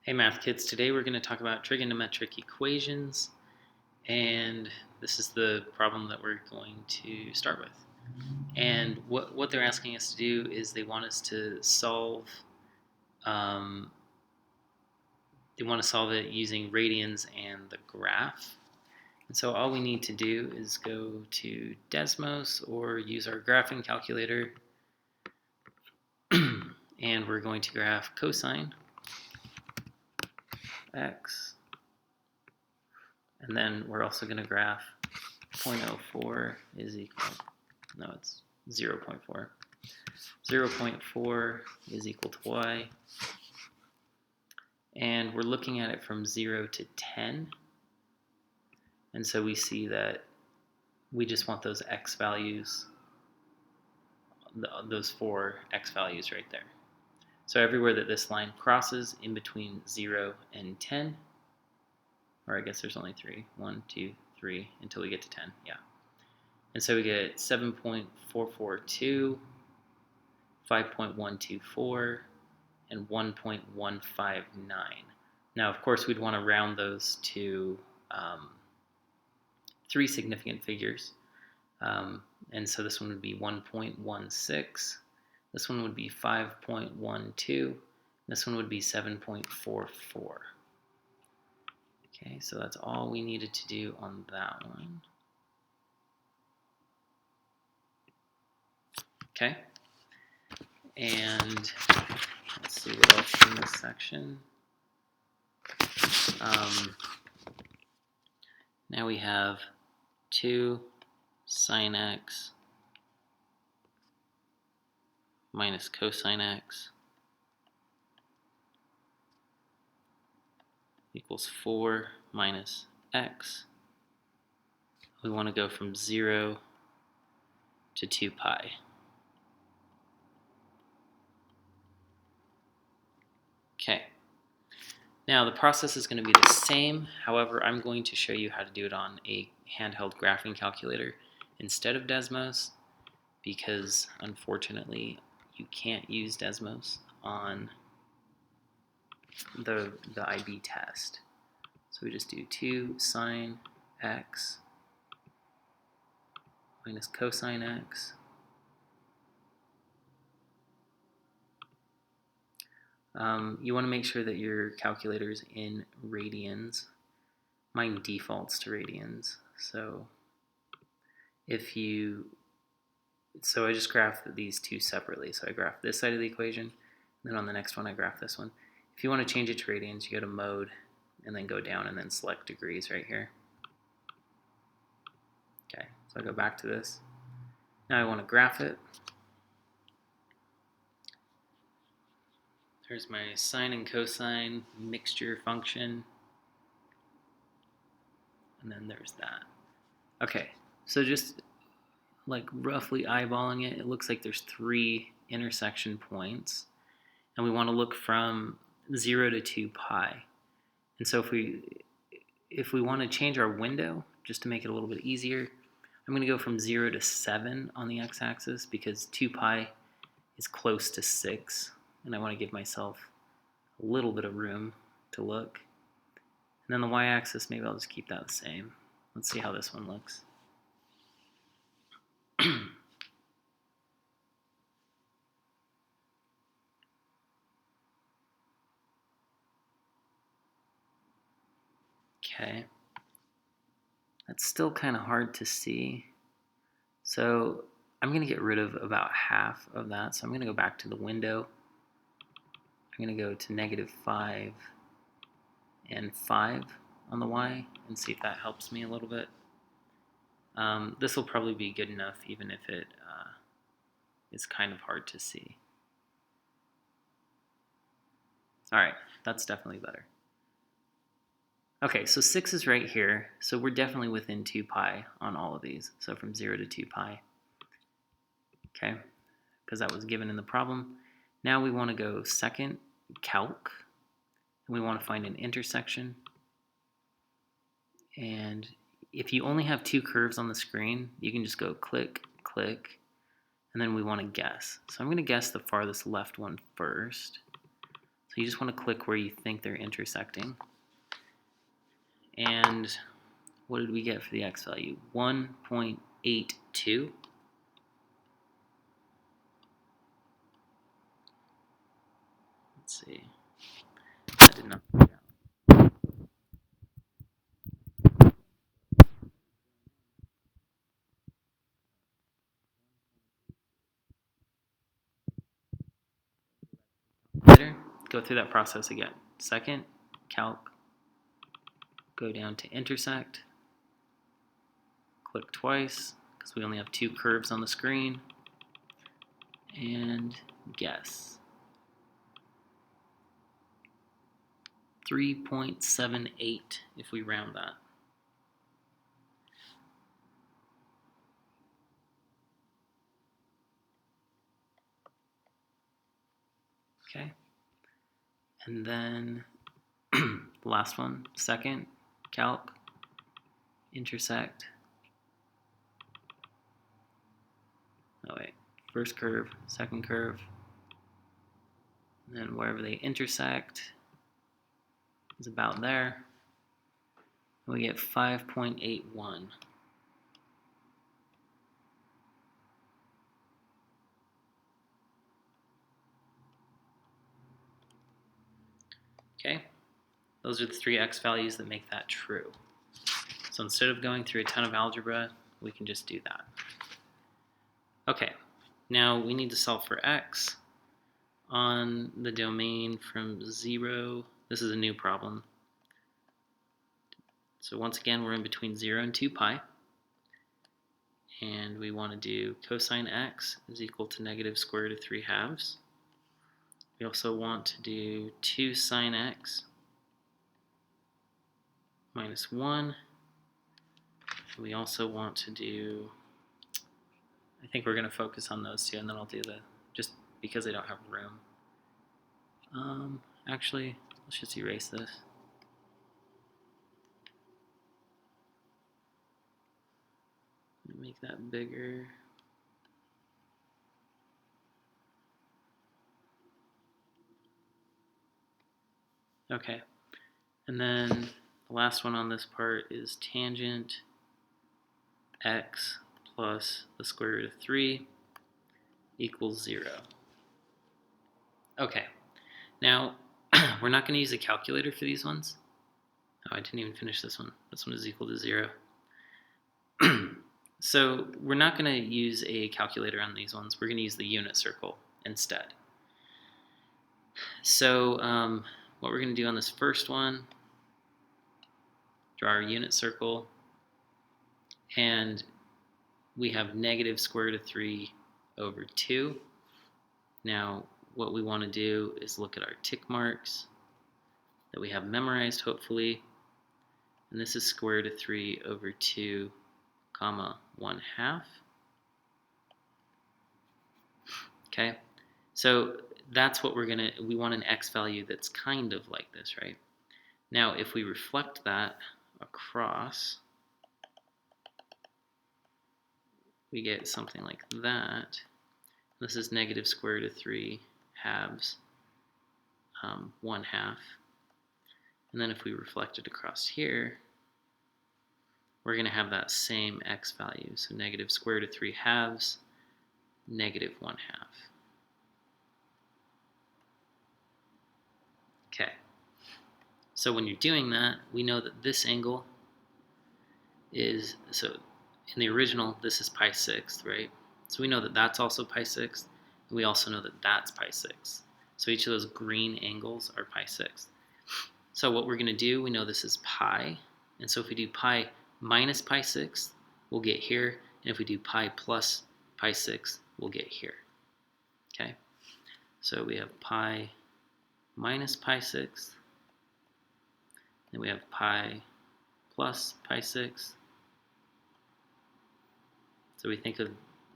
Hey math kids, today we're going to talk about trigonometric equations, and this is the problem that we're going to start with. And what they're asking us to do is they want us to solve it using radians and the graph. And so all we need to do is go to Desmos or use our graphing calculator, and we're going to graph cosine x. And then we're also going to graph 0.04 is equal, no, it's 0.4. 0.4 is equal to y. And we're looking at it from 0 to 10. And so we see that we just want those x values, those 4 x values right there. So everywhere that this line crosses in between 0 and 10, or I guess there's only 3, 1, 2, 3, until we get to 10, yeah. And so we get 7.442, 5.124, and 1.159. Now, of course, we'd want to round those to 3 significant figures. And so this one would be 1.16, this one would be 5.12, this one would be 7.44. Okay, so that's all we needed to do on that one. Okay, and let's see what else in this section. Now we have 2 sine x minus cosine x equals 4 minus x. We want to go from 0 to 2 pi. Okay. Now the process is going to be the same, however, I'm going to show you how to do it on a handheld graphing calculator instead of Desmos, because unfortunately you can't use Desmos on the IB test. So we just do 2 sine x minus cosine x you want to make sure that your calculator is in radians. Mine defaults to radians, so I just graph these two separately. So I graph this side of the equation, and then on the next one I graph this one. If you want to change it to radians, you go to mode and then go down and then select degrees right here. Okay, so I go back to this. Now I want to graph it. There's my sine and cosine mixture function. And then there's that. Okay, so just like roughly eyeballing it, it looks like there's 3 intersection points. And we want to look from 0 to 2 pi. And so if we want to change our window, just to make it a little bit easier, I'm going to go from 0 to 7 on the x-axis, because 2 pi is close to 6. And I want to give myself a little bit of room to look. And then the y-axis, maybe I'll just keep that the same. Let's see how this one looks. Okay. That's still kind of hard to see. So I'm going to get rid of about half of that. So I'm going to go back to the window. I'm going to go to -5 and 5 on the y and see if that helps me a little bit. This will probably be good enough, even if it is kind of hard to see. Alright, that's definitely better. Okay, so 6 is right here, so we're definitely within 2 pi on all of these. So from 0 to 2 pi. Okay, because that was given in the problem. Now we want to go second, calc, and we want to find an intersection. And if you only have 2 curves on the screen, you can just go click, click, and then we want to guess. So I'm going to guess the farthest left one first. So you just want to click where you think they're intersecting. And what did we get for the x value? 1.82. Let's see. I did not figure out. Go through that process again. Second, calc, go down to intersect, click twice because we only have 2 curves on the screen, and guess. 3.78 if we round that. Okay, and then the last one, second, calc, intersect. Oh wait, first curve, second curve, and then wherever they intersect is about there. And we get 5.81. Okay, those are the 3 x values that make that true. So instead of going through a ton of algebra, we can just do that. Okay, now we need to solve for x on the domain from 0. This is a new problem. So once again, we're in between 0 and 2 pi. And we want to do cosine x is equal to negative square root of 3 halves. We also want to do 2 sine x minus 1. We also want to do, I think we're going to focus on those two, and then I'll do the, just because I don't have room. Actually, let's just erase this. Make that bigger. Okay, and then the last one on this part is tangent x plus the square root of 3 equals 0. Okay, now we're not going to use a calculator for these ones. Oh, I didn't even finish this one. This one is equal to 0. So we're not going to use a calculator on these ones. We're going to use the unit circle instead. So what we're going to do on this first one, draw our unit circle, and we have negative square root of 3 over 2. Now what we want to do is look at our tick marks that we have memorized, hopefully, and this is square root of 3 over 2 comma 1/2. Okay, so that's what we want an x value that's kind of like this, right? Now if we reflect that across, we get something like that. This is negative square root of 3 halves 1/2. And then if we reflect it across here, we're going to have that same x value. So negative square root of 3 halves, negative 1/2. Okay. So when you're doing that, we know that this angle is, so in the original, this is pi 6th, right? So we know that that's also pi 6th. And we also know that that's pi 6th. So each of those green angles are pi 6th. So what we're going to do, we know this is pi. And so if we do pi minus pi 6th, we'll get here. And if we do pi plus pi 6th, we'll get here. Okay? So we have pi minus pi 6th. Then we have pi plus pi 6th. So we think of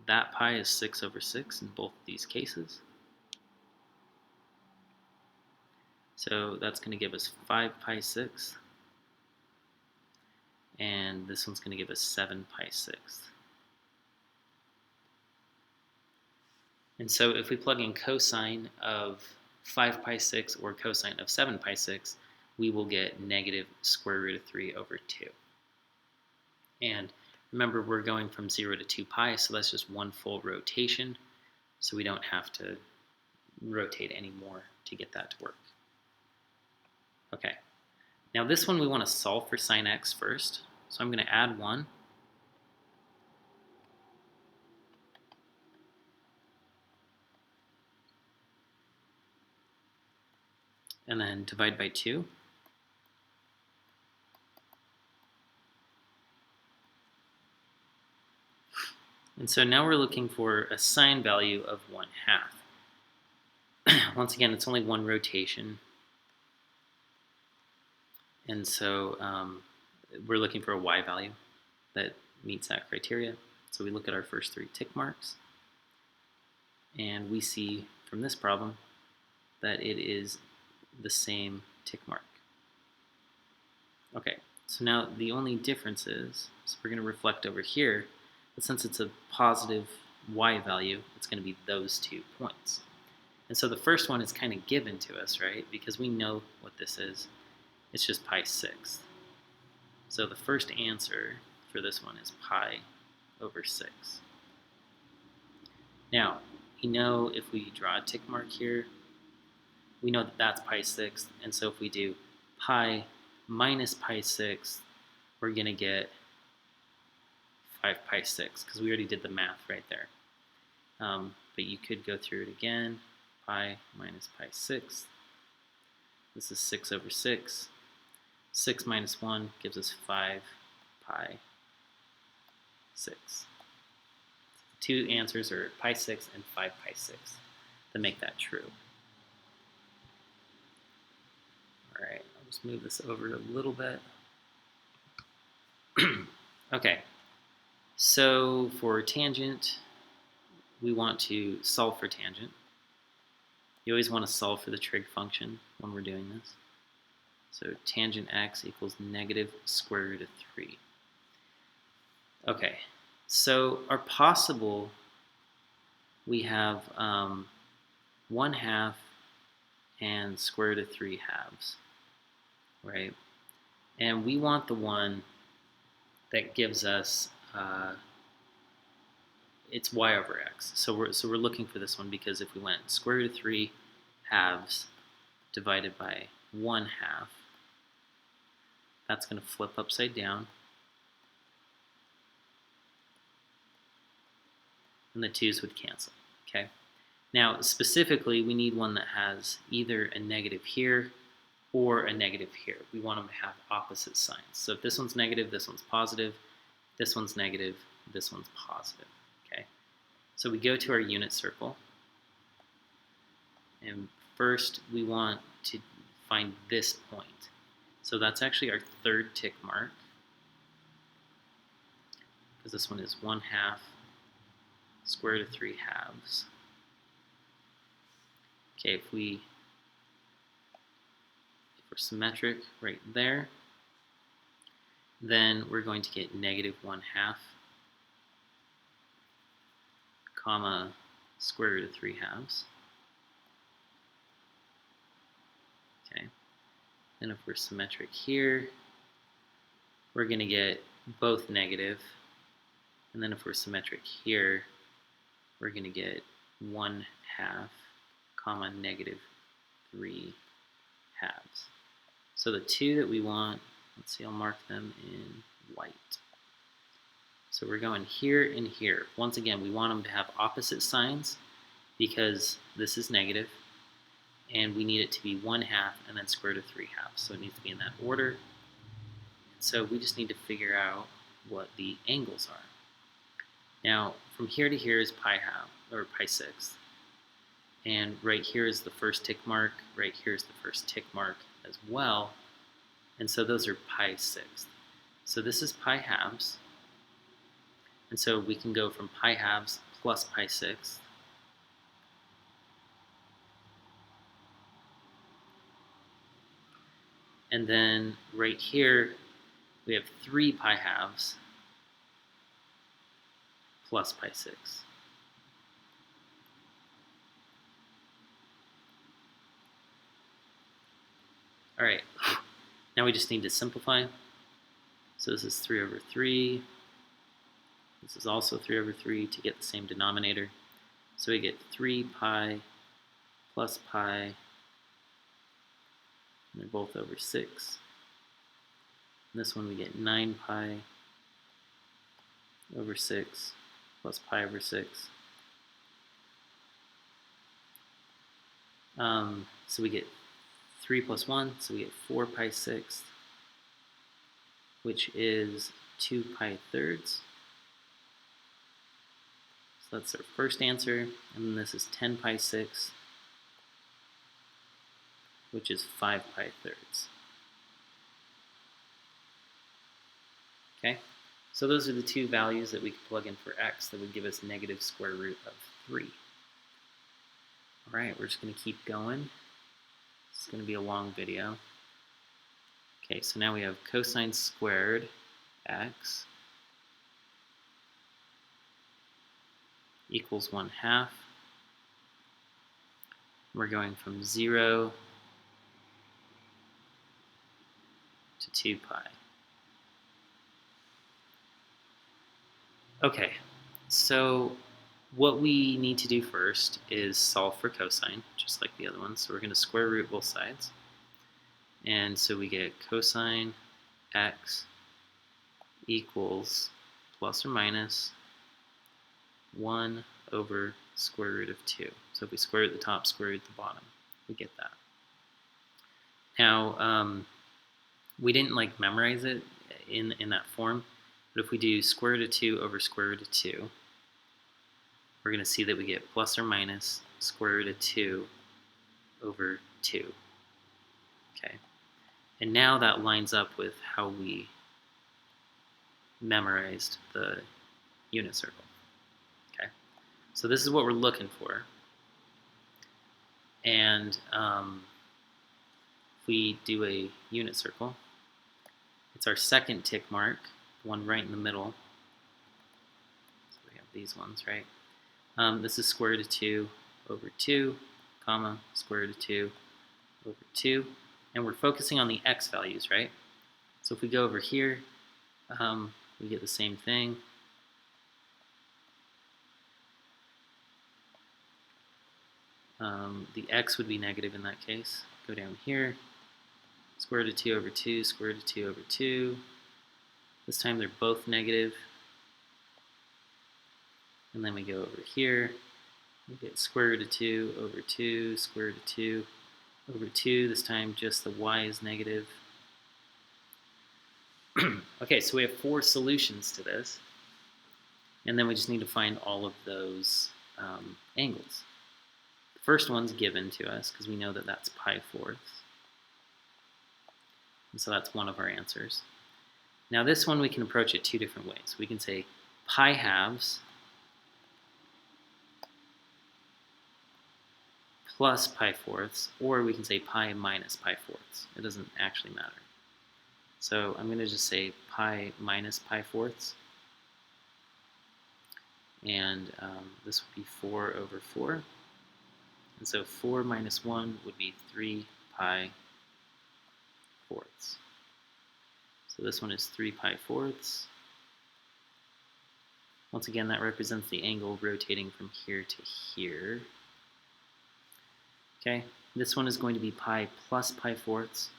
that pi as 6 over 6 in both of these cases. So that's going to give us 5 pi 6th. And this one's going to give us 7 pi 6th. And so if we plug in cosine of 5 pi 6 or cosine of 7 pi 6, we will get negative square root of 3 over 2. And remember, we're going from 0 to 2 pi, so that's just one full rotation, so we don't have to rotate anymore to get that to work. Okay, now this one we want to solve for sine x first, so I'm going to add 1. And then divide by 2. And so now we're looking for a sine value of 1/2. Once again, it's only one rotation. And so we're looking for a y value that meets that criteria. So we look at our first 3 tick marks. And we see from this problem that it is the same tick mark. Okay, so now the only difference is, so we're going to reflect over here, but since it's a positive y value, it's going to be those 2 points. And so the first one is kind of given to us, right? Because we know what this is. It's just pi 6. So the first answer for this one is pi over 6. Now, you know if we draw a tick mark here, we know that that's pi 6, and so if we do pi minus pi 6, we're going to get 5 pi 6, because we already did the math right there. But you could go through it again. Pi minus pi 6. This is 6 over 6. 6 minus 1 gives us 5 pi 6. The 2 answers are pi 6 and 5 pi 6 that make that true. Alright, I'll just move this over a little bit. Okay, so for tangent, we want to solve for tangent. You always want to solve for the trig function when we're doing this. So tangent x equals negative square root of 3. Okay, so our possible, we have 1/2 and square root of 3 halves, right? And we want the one that gives us it's y over x. So we're looking for this one, because if we went square root of 3 halves divided by 1/2, that's going to flip upside down, and the 2's would cancel. Okay. Now specifically, we need one that has either a negative here or a negative here. We want them to have opposite signs. So if this one's negative, this one's positive. This one's negative, this one's positive. Okay. So we go to our unit circle, and first we want to find this point. So that's actually our 3rd tick mark, because this one is 1/2 square root of 3 halves. Okay, if we're symmetric right there, then we're going to get negative 1/2 comma square root of 3 halves. Okay. Then if we're symmetric here, we're going to get both negative. And then if we're symmetric here, we're going to get 1/2 comma negative 3 halves. So the 2 that we want, let's see, I'll mark them in white. So we're going here and here. Once again, we want them to have opposite signs, because this is negative, and we need it to be 1/2 and then square root of 3 halves. So it needs to be in that order. So we just need to figure out what the angles are. Now, from here to here is pi half, or pi 6. And right here is the first tick mark, right here is the first tick mark as well. And so those are pi 6. So this is pi halves. And so we can go from pi halves plus pi 6. And then right here, we have 3 pi halves plus pi 6. All right, now we just need to simplify. So this is 3 over 3. This is also 3 over 3 to get the same denominator. So we get 3 pi plus pi, and they're both over 6. And this one we get 9 pi over 6 plus pi over 6. So we get 3 plus 1, so we get 4 pi sixths, which is 2 pi thirds. So that's our first answer, and then this is 10 pi sixths, which is 5 pi thirds. Okay, so those are the two values that we could plug in for x that would give us negative square root of 3. All right, we're just going to keep going. It's going to be a long video. Okay, so now we have cosine squared x equals 1/2. We're going from 0 to 2 pi. Okay, so what we need to do first is solve for cosine, just like the other ones. So we're going to square root both sides. And so we get cosine x equals plus or minus 1 over square root of 2. So if we square root the top, square root the bottom, we get that. Now, we didn't like memorize it in that form, but if we do square root of 2 over square root of 2, we're going to see that we get plus or minus square root of 2 over 2. Okay, and now that lines up with how we memorized the unit circle. Okay, so this is what we're looking for. And if we do a unit circle, it's our second tick mark, the one right in the middle. So we have these ones, right? This is square root of 2 over 2, comma, square root of 2 over 2. And we're focusing on the x values, right? So if we go over here, we get the same thing. The x would be negative in that case. Go down here, square root of 2 over 2, square root of 2 over 2. This time they're both negative. And then we go over here, we get square root of 2 over 2, square root of 2 over 2. This time just the y is negative. Okay, so we have 4 solutions to this. And then we just need to find all of those angles. The first one's given to us because we know that that's pi fourths. And so that's one of our answers. Now this one we can approach it 2 different ways. We can say pi halves plus pi fourths, or we can say pi minus pi fourths. It doesn't actually matter. So I'm going to just say pi minus pi fourths. And this would be 4 over 4. And so 4 minus 1 would be 3 pi fourths. So this one is 3 pi fourths. Once again, that represents the angle rotating from here to here. Okay, this one is going to be pi plus pi fourths.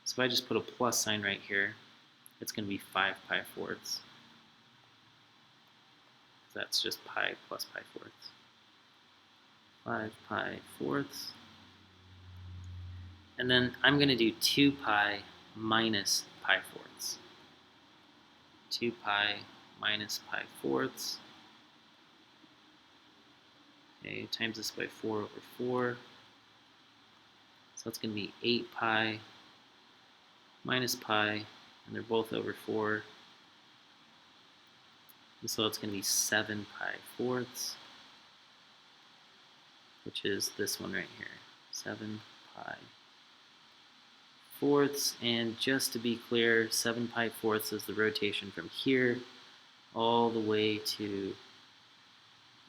So if I just put a plus sign right here, it's going to be 5 pi fourths. So that's just pi plus pi fourths. 5 pi fourths. And then I'm going to do 2 pi minus pi fourths. 2 pi minus pi fourths. Okay, times this by 4 over 4. So that's going to be 8 pi minus pi, and they're both over 4. And so it's going to be 7 pi fourths, which is this one right here, 7 pi fourths. And just to be clear, 7 pi fourths is the rotation from here all the way to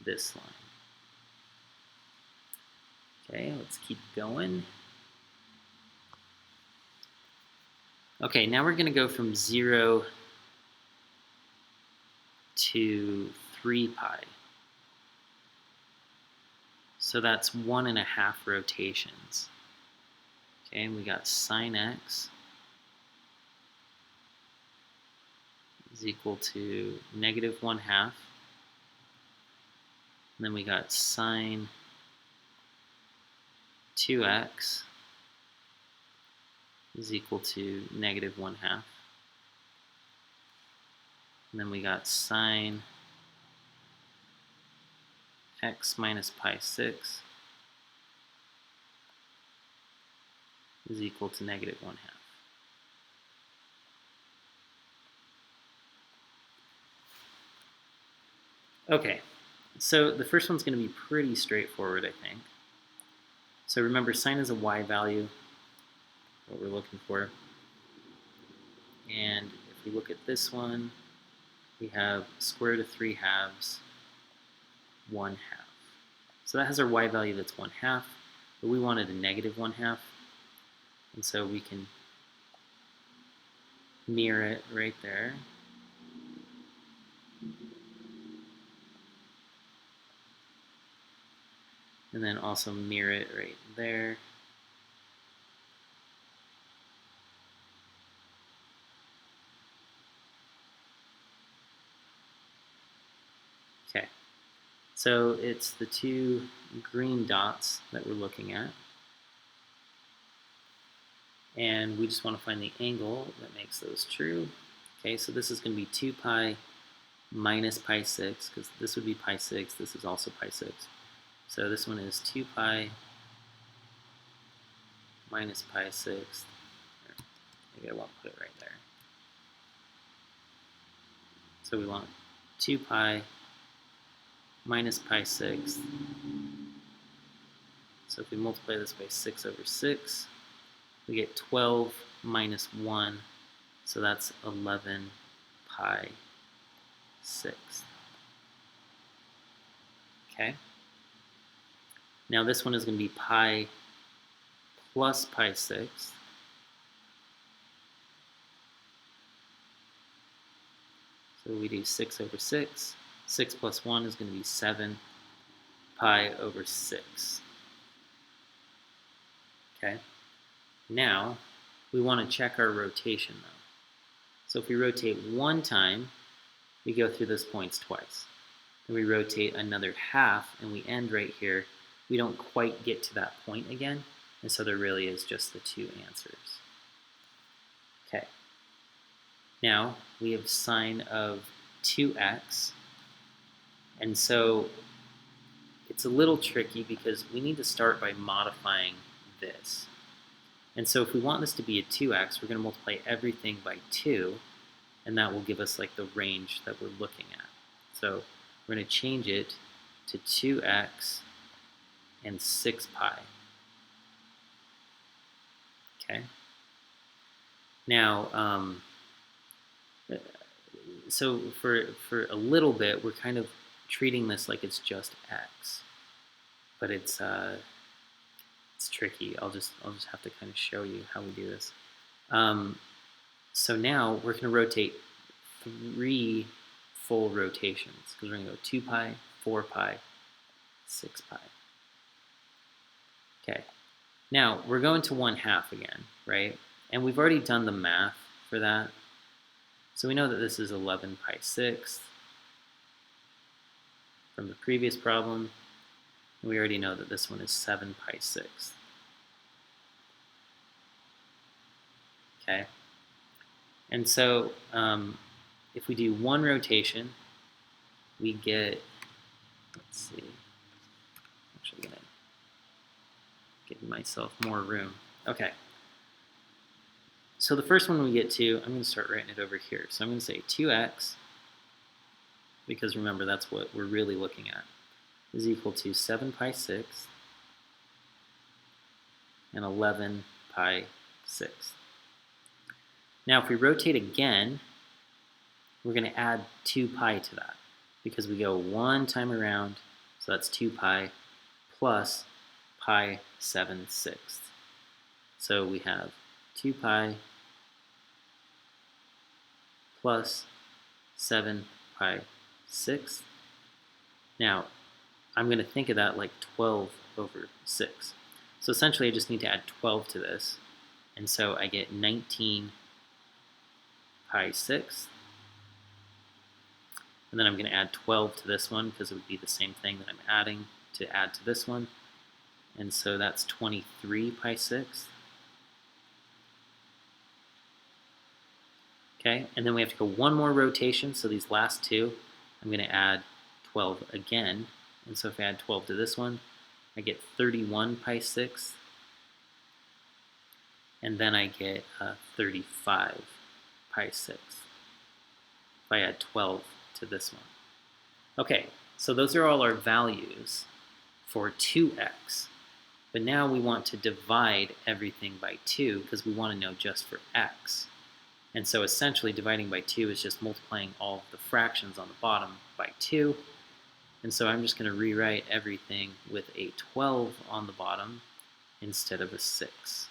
this line. Okay, let's keep going. Okay, now we're going to go from 0 to 3 pi. So that's 1.5 rotations. Okay, and we got sine x is equal to -1/2. And then we got sine 2x is equal to -1/2. And then we got sine x minus pi 6 is equal to -1/2. Okay, so the first one's going to be pretty straightforward, I think. So remember, sine is a y value, what we're looking for. And if we look at this one, we have square root of 3/2, 1/2. So that has our y value that's 1/2, but we wanted a -1/2. And so we can mirror it right there. And then also mirror it right there. Okay, so it's the two green dots that we're looking at. And we just want to find the angle that makes those true. Okay, so this is going to be 2 pi minus pi 6, because this would be pi 6, this is also pi 6. So this one is 2 pi minus pi 6. Maybe I won't put it right there. So we want 2 pi minus pi 6. So if we multiply this by 6 over 6, we get 12 minus 1, so that's 11 pi 6. Okay? Now this one is going to be pi plus pi 6. So we do 6 over 6. 6 plus 1 is going to be 7 pi over 6. Okay? Now, we want to check our rotation though. So if we rotate one time, we go through those points twice. Then we rotate another half and we end right here. We don't quite get to that point again, and so there really is just the two answers. Okay. Now, we have sine of 2x, and so it's a little tricky because we need to start by modifying this. And so if we want this to be a 2x, we're going to multiply everything by 2, and that will give us like the range that we're looking at. So we're going to change it to 2x and 6 pi. Okay. Now, so for a little bit, we're kind of treating this like it's just x, but it's tricky. I'll just have to kind of show you how we do this. So now we're going to rotate 3 full rotations, because we're going to go 2 pi, 4 pi, 6 pi. Okay. Now we're going to 1/2 again, right? And we've already done the math for that. So we know that this is 11 pi 6 from the previous problem. And we already know that this one is 7 pi 6. Okay. And so if we do one rotation, we get, let's see, I'm actually going to give myself more room. Okay. So the first one we get to, I'm going to start writing it over here. So I'm going to say 2x, because remember that's what we're really looking at, is equal to 7 pi 6 and 11 pi 6. Now if we rotate again, we're going to add 2 pi to that, because we go one time around, so that's 2 pi plus pi 7/6. So we have 2 pi plus 7 pi 6. Now, I'm going to think of that like 12 over 6. So essentially, I just need to add 12 to this. And so I get 19 pi 6. And then I'm going to add 12 to this one because it would be the same thing that I'm adding to add to this one. And so that's 23 pi 6. Okay, and then we have to go one more rotation. So these last two, I'm going to add 12 again. And so if I add 12 to this one, I get 31 pi 6. And then I get 35 pi 6 if I add 12 to this one. Okay, so those are all our values for 2x. But now we want to divide everything by 2 because we want to know just for x. And so essentially dividing by 2 is just multiplying all of the fractions on the bottom by 2. And so I'm just going to rewrite everything with a 12 on the bottom instead of a 6.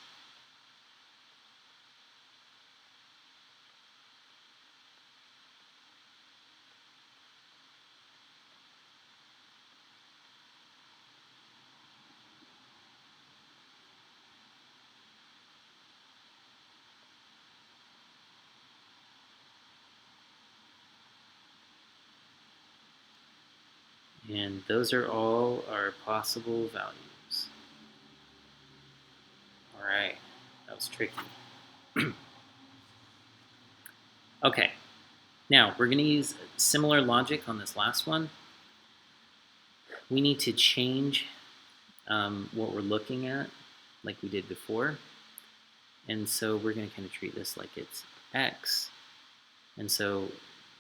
And those are all our possible values. All right, that was tricky. Okay, now we're going to use similar logic on this last one. We need to change what we're looking at like we did before. And so we're going to kind of treat this like it's x. And so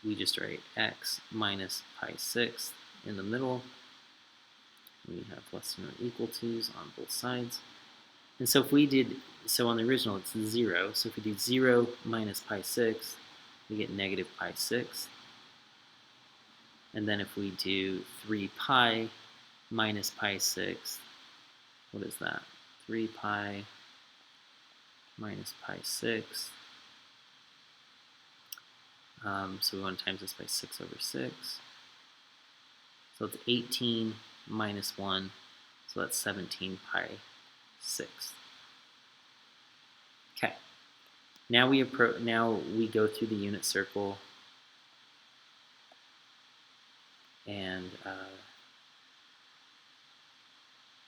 we just write x minus pi 6 in the middle. We have less than or equal to's on both sides. And so if we did, so on the original it's 0. So if we do 0 minus pi 6, we get negative pi 6. And then if we do 3 pi minus pi 6, what is that? 3 pi minus pi 6. So we want to times this by 6 over 6. So it's 18 minus 1, so that's 17 pi 6. Okay. Now we go through the unit circle, and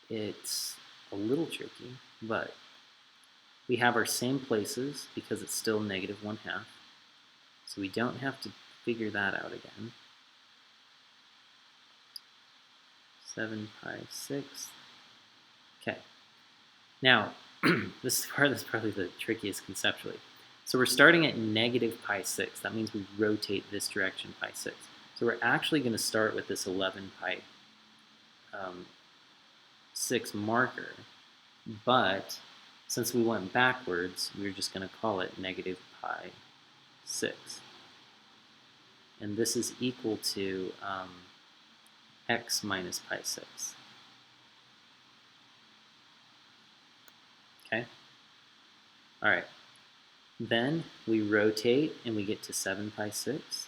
it's a little tricky, but we have our same places because it's still negative 1/2. So we don't have to figure that out again. 7 pi 6. Okay. Now, this part is probably the trickiest conceptually. So we're starting at negative pi 6. That means we rotate this direction pi 6. So we're actually going to start with this 11 pi 6 marker. But since we went backwards, we're just going to call it negative pi 6. And this is equal to x minus pi 6. Okay? All right. Then we rotate and we get to 7 pi 6.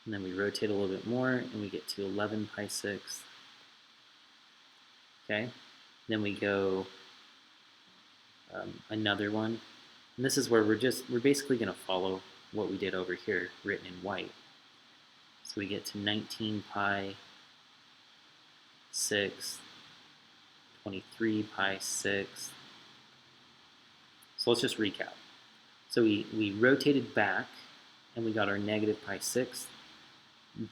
And then we rotate a little bit more and we get to 11 pi 6. Okay? Then we go another one. And this is where we're basically going to follow what we did over here, written in white. So we get to 19 pi 6, 23 pi 6. So let's just recap. So we rotated back and we got our negative pi 6.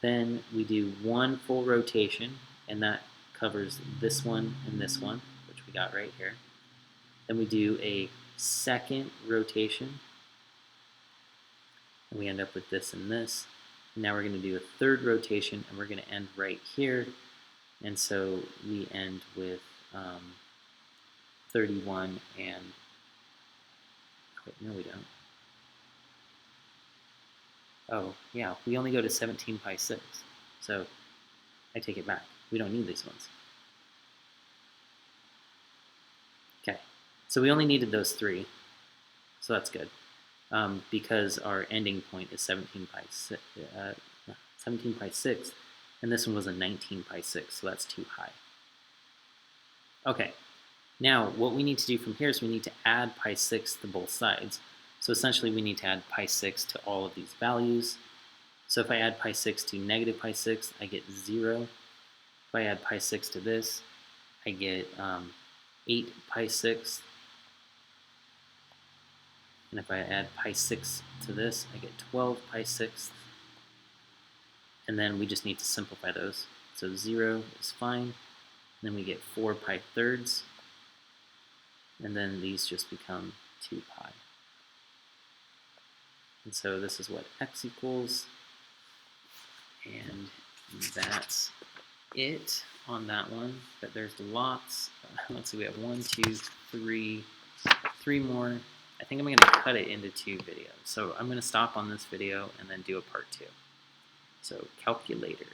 Then we do one full rotation, and that covers this one and this one, which we got right here. Then we do a second rotation, and we end up with this and this. And now we're going to do a third rotation, and we're going to end right here. And so we end with 31 and, wait, no we don't. Oh, yeah, we only go to 17 pi 6. So I take it back. We don't need these ones. Okay, so we only needed those three. So that's good. because our ending point is 17 pi 6, and this one was a 19 pi 6, so that's too high. Okay, now what we need to do from here is we need to add pi 6 to both sides. So essentially we need to add pi 6 to all of these values. So if I add pi 6 to negative pi 6, I get 0. If I add pi 6 to this, I get 8 pi 6. And if I add pi 6 to this, I get 12 pi 6. And then we just need to simplify those. So 0 is fine. Then we get 4 pi thirds. And then these just become 2 pi. And so this is what x equals. And that's it on that one. But there's lots. Let's see, we have 1, 2, 3 more. I think I'm going to cut it into 2 videos. So I'm going to stop on this video and then do a part 2. So calculator.